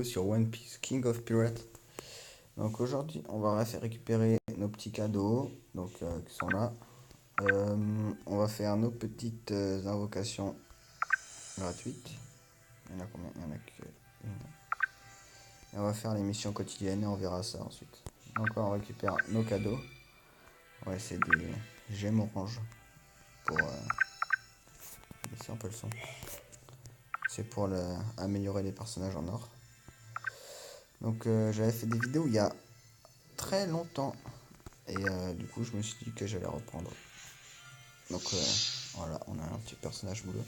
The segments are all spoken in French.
Sur One Piece King of Pirates. Donc aujourd'hui, on va faire récupérer nos petits cadeaux qui sont là. On va faire nos petites invocations gratuites. Il y en a combien? Il y en a que une. Et on va faire les missions quotidiennes et on verra ça ensuite. Donc on récupère nos cadeaux. Ouais, c'est des gemmes oranges pour c'est un peu le son. C'est pour améliorer les personnages en or. Donc j'avais fait des vidéos il y a très longtemps. Et du coup, je me suis dit que j'allais reprendre. Donc voilà, on a un petit personnage bleu.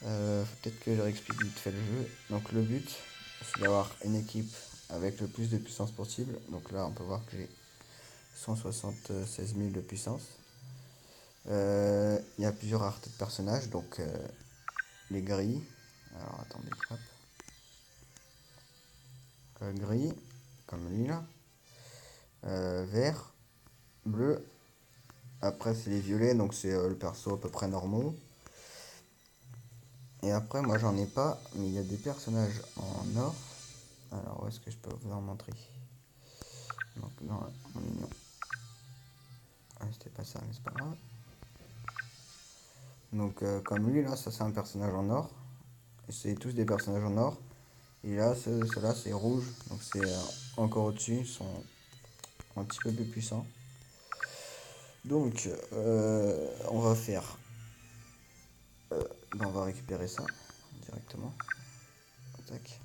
Peut-être que je réexplique vite fait le jeu. Donc le but, c'est d'avoir une équipe avec le plus de puissance possible. Donc là, on peut voir que j'ai 176 000 de puissance. Il y a plusieurs raretés de personnages. Donc les gris. Alors attendez, hop. Gris, comme lui là. Vert, bleu. Après, c'est les violets, donc c'est le perso à peu près normaux. Et après, moi j'en ai pas, mais il y a des personnages en or. Alors, où est-ce que je peux vous en montrer? Donc, dans mon union. Ah, c'était pas ça, mais c'est pas grave. Donc, comme lui, là, ça c'est un personnage en or. Et c'est tous des personnages en or. Et là, ceux-là, c'est rouge. Donc, c'est encore au-dessus. Ils sont un petit peu plus puissants. Donc, on va faire. On va récupérer ça directement. Tac.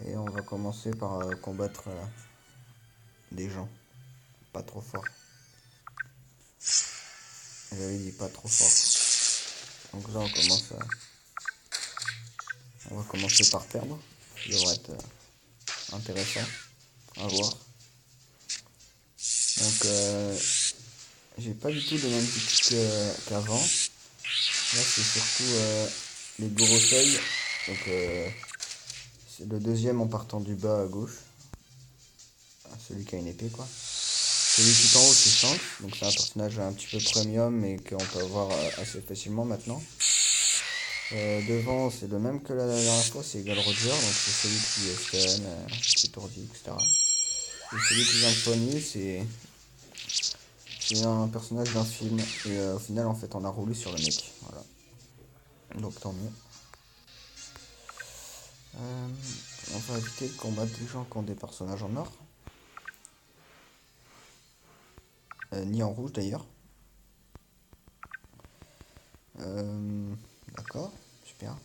Et on va commencer par combattre des gens. Pas trop forts. J'avais dit pas trop fort. Donc là on va commencer par perdre. Ça devrait être intéressant à voir. Donc j'ai pas du tout de même type qu'avant. Là c'est surtout les gros seuils. Donc c'est le deuxième en partant du bas à gauche. Celui qui a une épée quoi. Celui qui est en haut c'est Shanks. Donc c'est un personnage un petit peu premium mais qu'on peut avoir assez facilement maintenant. Devant, c'est le même que la dernière fois, c'est Eagle Roger, donc c'est celui qui est stun, qui étourdit, etc. Et celui qui vient de soigner, c'est un personnage d'un film. Et au final, en fait, on a roulé sur le mec. Voilà. Donc tant mieux. On va éviter de combattre des gens qui ont des personnages en or. Ni en rouge d'ailleurs. D'accord, super.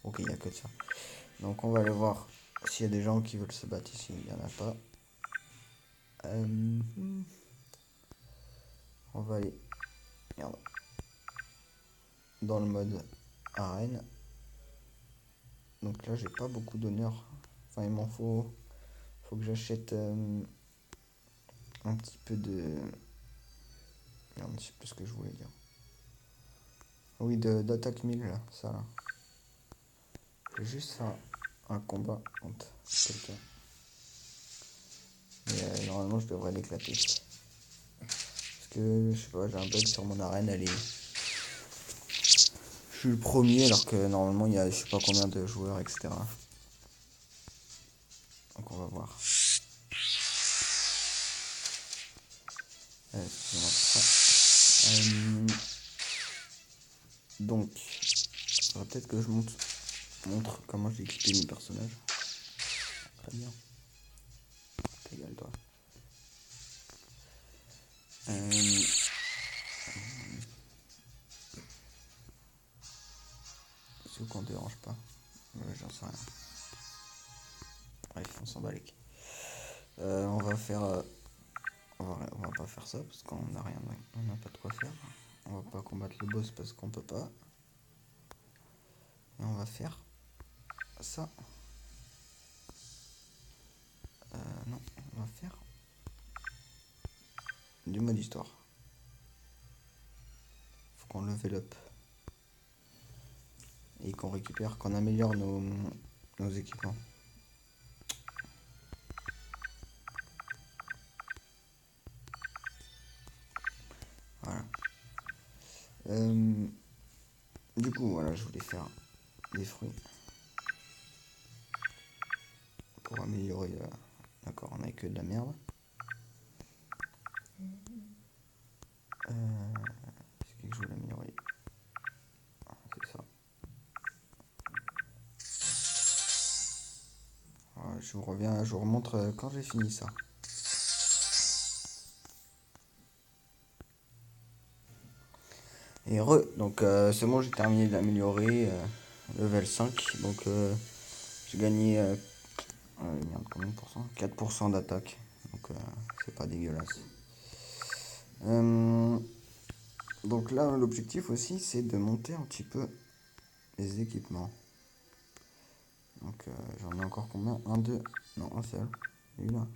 Ok, il n'y a que de ça. Donc on va aller voir s'il y a des gens qui veulent se battre ici. Il n'y en a pas. On va aller. Merde. Dans le mode arène. Donc là, j'ai pas beaucoup d'honneur. Enfin, il m'en faut. Faut que j'achète un petit peu de. Merde, je sais plus ce que je voulais dire. Oui, d'attaque 1000 là, ça là. Je vais juste faire un combat contre quelqu'un. Et normalement, je devrais l'éclater. Parce que, je sais pas, j'ai un bug sur mon arène, elle est. Je suis le premier alors que normalement, il y a je sais pas combien de joueurs, etc. Donc, on va voir. Excusez-moi pour ça. Donc, il faudra peut-être que je montre comment j'ai équipé mes personnages. Très bien. Ta gueule, toi. Ceux qu'on dérange pas. Ouais, j'en sais rien. Bref, on s'en bat les couilles. On va faire. On va pas faire ça parce qu'on n'a rien. On n'a pas de quoi faire. On va pas combattre le boss parce qu'on peut pas. Et on va faire ça. Non, on va faire du mode histoire. Faut qu'on level up. Et qu'on récupère, qu'on améliore nos équipements. Voilà. Du coup, voilà, je voulais faire des fruits pour améliorer. D'accord, on n'a que de la merde. C'est que je voulais améliorer. C'est ça. Voilà, je vous reviens, je vous remontre quand j'ai fini ça. Et donc c'est bon, j'ai terminé d'améliorer level 5. Donc j'ai gagné merde, combien de pourcents 4% d'attaque. Donc c'est pas dégueulasse. Euh, donc là, l'objectif aussi, c'est de monter un petit peu les équipements. Donc j'en ai encore combien un, deux, non, un seul. Lui là.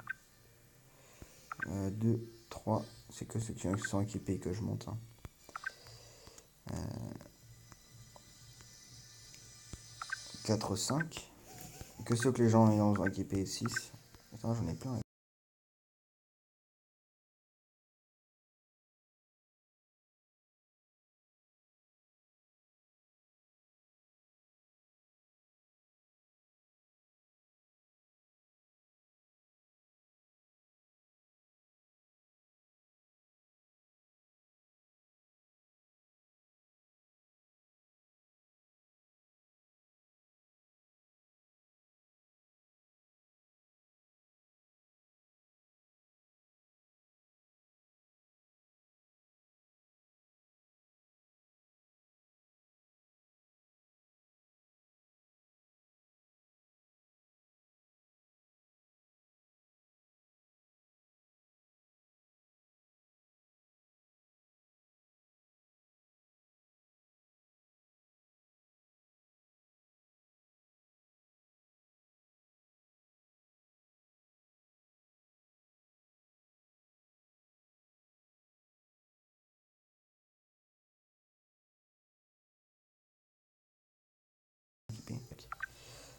2, 3, c'est que ceux qui sont équipés que je monte. Hein. 4, 5. Que ceux que les gens ont équipés 6. Attends, j'en ai plein.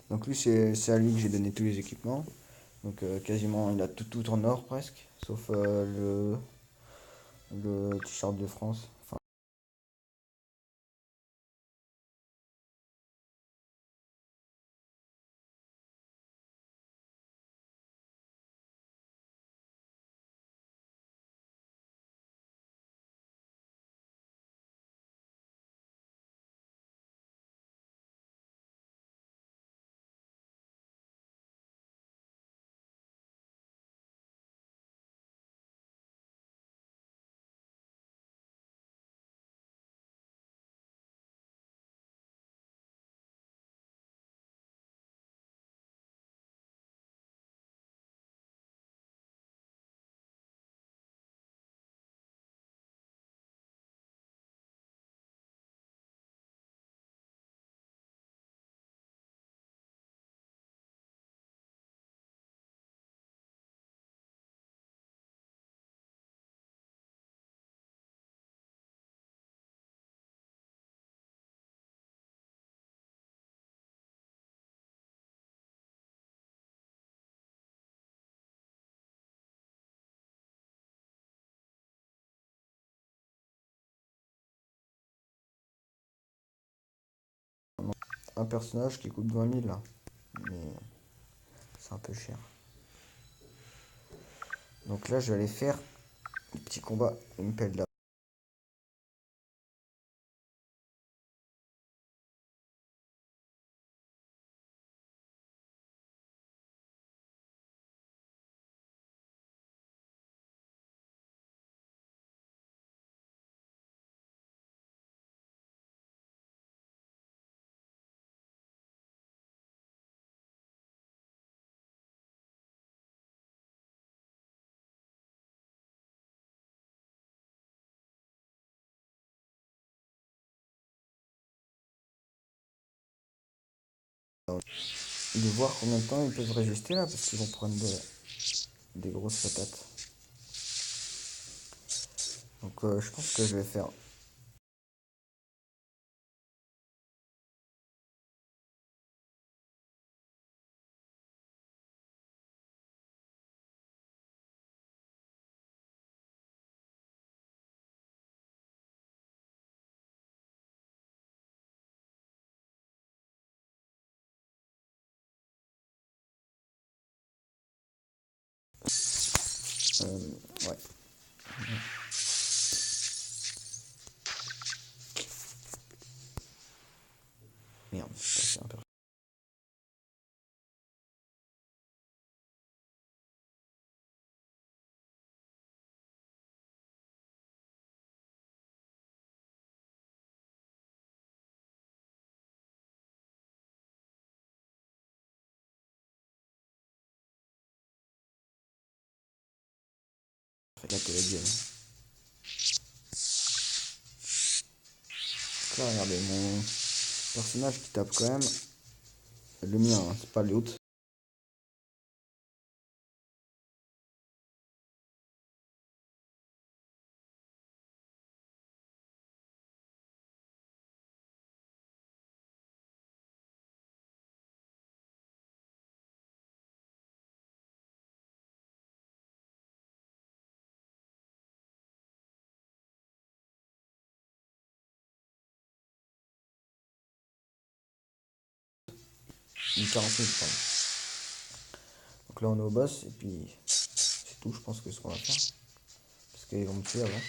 Donc lui, c'est à lui que j'ai donné tous les équipements. Donc quasiment, il a tout en or presque. Sauf le t-shirt de France. Enfin, un personnage qui coûte 20 000 là. Mais c'est un peu cher. Donc là, je vais aller faire le petit combat. Il me pèle là. De voir combien de temps ils peuvent résister là, parce qu'ils vont prendre des grosses patates. Donc je pense que je vais faire Ouais. Merde, c'est un peu. Fait éclater la gueule. Donc là, regardez, mon personnage qui tape quand même. Le mien, hein, c'est pas l'autre. Une 40 000, pardon. Donc là, on est au boss, et puis c'est tout, je pense que ce qu'on va faire. Parce qu'ils vont me tuer avant.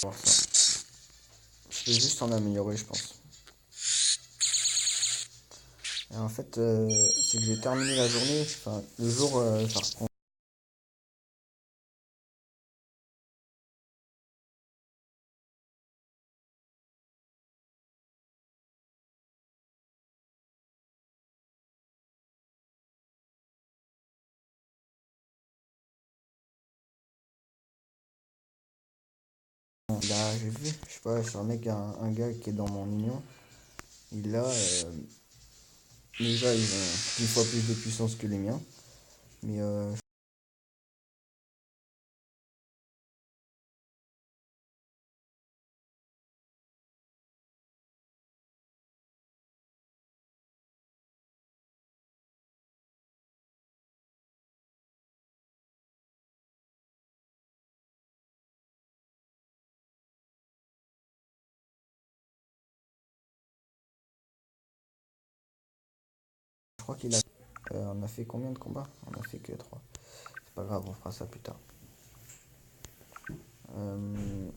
On va voir ça. Je vais juste en améliorer, je pense. Et en fait, c'est que j'ai terminé la journée, enfin, le jour, ça reprend. Là, j'ai vu, je sais pas, c'est un mec, un gars qui est dans mon union. Il a, déjà, ils ont 10 fois plus de puissance que les miens. Mais je crois qu'il a. On a fait combien de combats? On a fait que 3. C'est pas grave, on fera ça plus tard. Euh,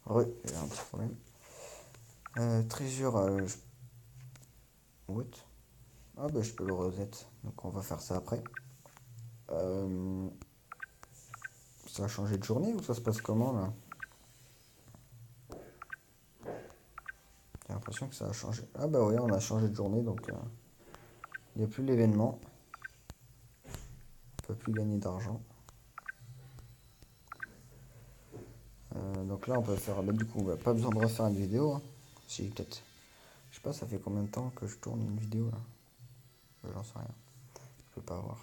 ouais, j'ai un petit problème. Trésor, what? Ah bah je peux le reset. Donc on va faire ça après. Euh, Ça a changé de journée ou ça se passe comment là? J'ai l'impression que ça a changé. Ah bah oui, on a changé de journée donc il n'y a plus l'événement. On peut plus gagner d'argent. Donc là on peut faire. Bah, du coup, bah, pas besoin de refaire une vidéo, hein. Si peut-être. Je sais pas, ça fait combien de temps que je tourne une vidéo là? J'en sais rien. Je peux pas voir.